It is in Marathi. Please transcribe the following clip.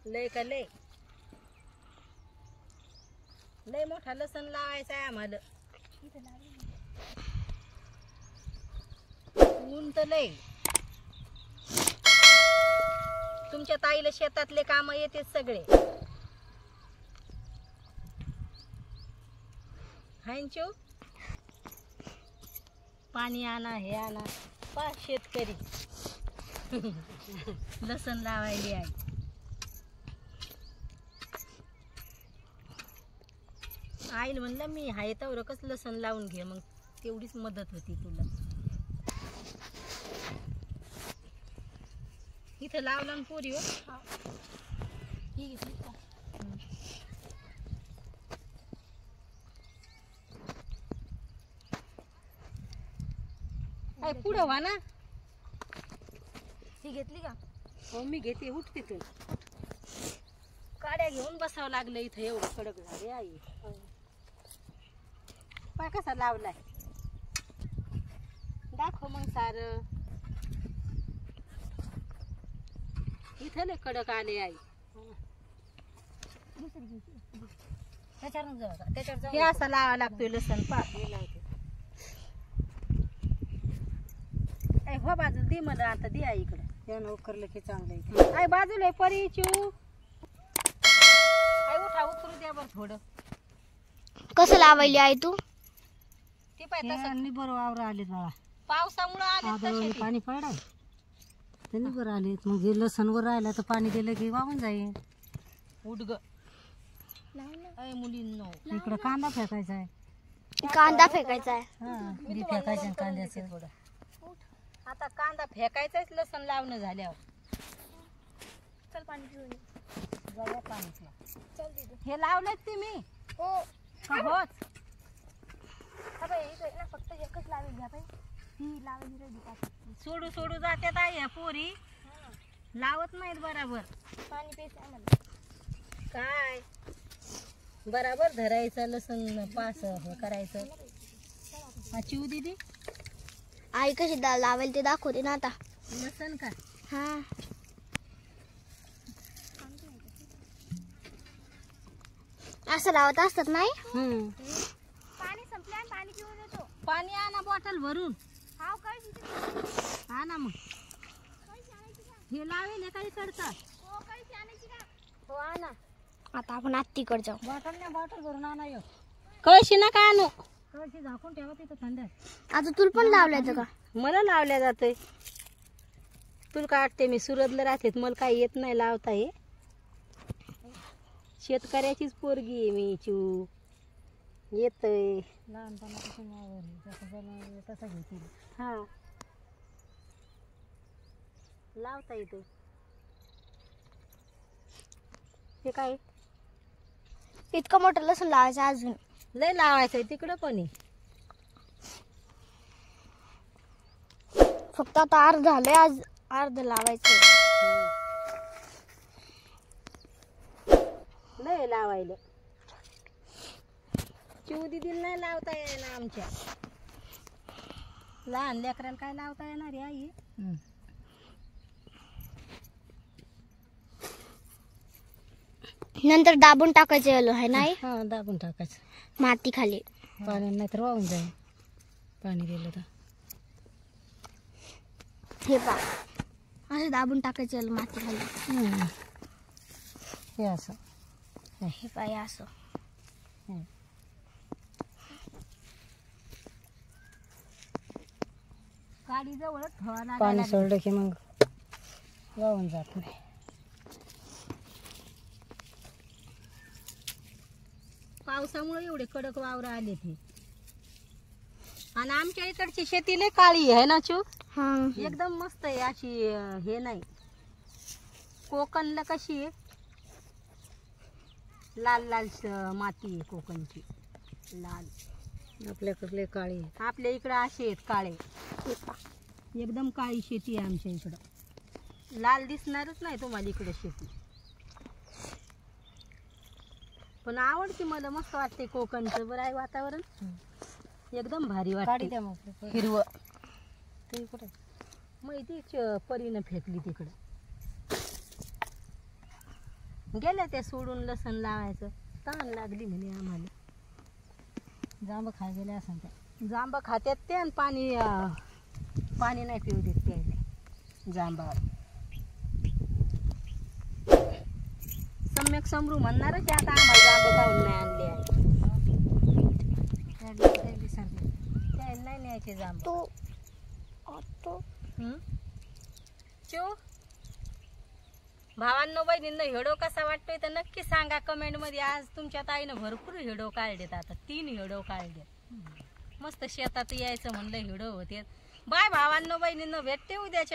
लय का लय लय मोठा लसण लावायचा आहे आम्हाला. ऊन तर लय. तुमच्या ताईला शेतातले काम येते सगळे. हांचो पाणी आणा हे आणा. पा शेतकरी लसण लावायली आहे. आईला म्हणलं मी हाय तर कसं लसण लावून घे, मग तेवढीच मदत होती तुला. इथं लावला ना पोरी. हो ही घेतली का? काय पुढं व्हा ना. ही घेतली का? हो मी घेते. उठ तिथून. काड्या घेऊन बसावं लागलं इथं. एवढं कडक झाले आई. पाय कसा लावलाय. दाखव मग सार. इथं लय कडक आले आई. हे असं लावा लागतोय लसण. पाक हो बाजूला दे मला. आता दे आई इकडं. त्यानं उकरलं की चांगलं. आई बाजूला परी चिऊ. आई उठा उकरू द्या बरं थोडं. कसं लावायली आहे तू? ते पाय तसं बरोबर आवर आले बाळा. पावसामुळे आले पाणी पडाय. त्यांनी बरं आले. मग हे लसण वर राहिलं तर पाणी दिलं की वाहून जाईल. उडग मुलींनो. इकडं कांदा फेकायचा आहे. कांदा फेकायचा आहे. हा बी फेकायचं कांद्याचं थोडं. आता कांदा फेकायचाच लसण लावणं झाल्यावर. चल पाणी पिऊन जाऊया पाणीला. चल दीदी. हे लावलं तुम्ही? हो. होच. फक्त एकच लावेल घ्या बाई. ही लावेल रेडी. सोडू सोडू जात्यात आई ह्या पोरी. लावत नाहीत बराबर. पाणी प्यायचं आहे मला. काय बराबर धरायचं लसण पास हे करायचं. चिऊ दीदी आई कशी लावेल ते दाखवते ना आता. लसण का? हा असं लावत असतात नाही. पाणी संपलं. पाणी पिऊन येतो. पाणी आणा बॉटल भरून. हाव काय आणा मग. हे लावेल काही करतात. हो आणा. आता आपण आत्तीकडे जाऊ. बॉटल ना बॉटल भरून आणा. यो कळशी ना काय आणू. कळशी झाकून ठेवा तिथं थंड. आता तुला पण लावल्याचं का? मला लावल्या जाते. तुला काय वाटते मी सुरतला राहते. मला काही येत नाही लावता. हे शेतकऱ्याचीच पोरगी आहे मी. चिऊ येतय लहानपणापासून तसं घेते. हा लावता येते. हे काय इतकं मोठं लसूण लावायचं अजून लय लावायचंय तिकडं पण आहे. फक्त आता अर्ध झालंय. आज अर्ध लावायचं. लय लावायला. चिऊ दीदीला नाही लावता येणार. आमच्या लहान लेकराला काय लावता येणार आहे आई. नंतर दाबून टाकायचं आहे नाही. हा दाबून टाकायचं माती खाली. पाणी नाही तर वाहून जाईल. पाणी दिलं तर. हे पा असं दाबून टाकायचं माती खाली. हे असं. हे पाय असं. गाडी जवळ ठेवा. पाणी सोडलं की मग वाहून जात नाही. पावसामुळे एवढे कडक वावर आले ते. आणि आमच्या इकडची शेती लय काळी आहे ना चू. एकदम मस्त आहे. अशी हे नाही. कोकणला कशी आहे लाल लाल माती आहे कोकणची. लाल. आपल्याकडले काळी. आपल्या इकडं असे आहेत काळे. एकदम काळी शेती आहे आमच्या इकडं. लाल दिसणारच नाही तुम्हाला इकडे शेती. पण आवडते मला. मस्त वाटते कोकणचं. बरं आहे वातावरण. एकदम भारी वाटते. हिरवं. ते कुठे माहिती परीनं फेकली तिकडं. गेल्या त्या सोडून लसण लावायचं. तहान लागली म्हणे आम्हाला. जांब खाय गेल्या असं त्या जांब खात्यात ते आणि पाणी नाही पिऊ देत त्याला जांबावर. सम्यक समरू म्हणणारच की आता आम्हाला जांब खाऊन नाही आणले आहे. त्याला नाही न्यायचे जांब. भावांनो बहिणींनो हेडो कसा वाटतोय तर नक्की सांगा कमेंट मध्ये. आज तुमच्या ताईनं भरपूर हेडो काढलेत. आता 3 हेडो काढलेत. मस्त शेतात यायचं म्हणलं हेडो होते. बाय भावांनो बहिणींनो, भेटते उद्याच्या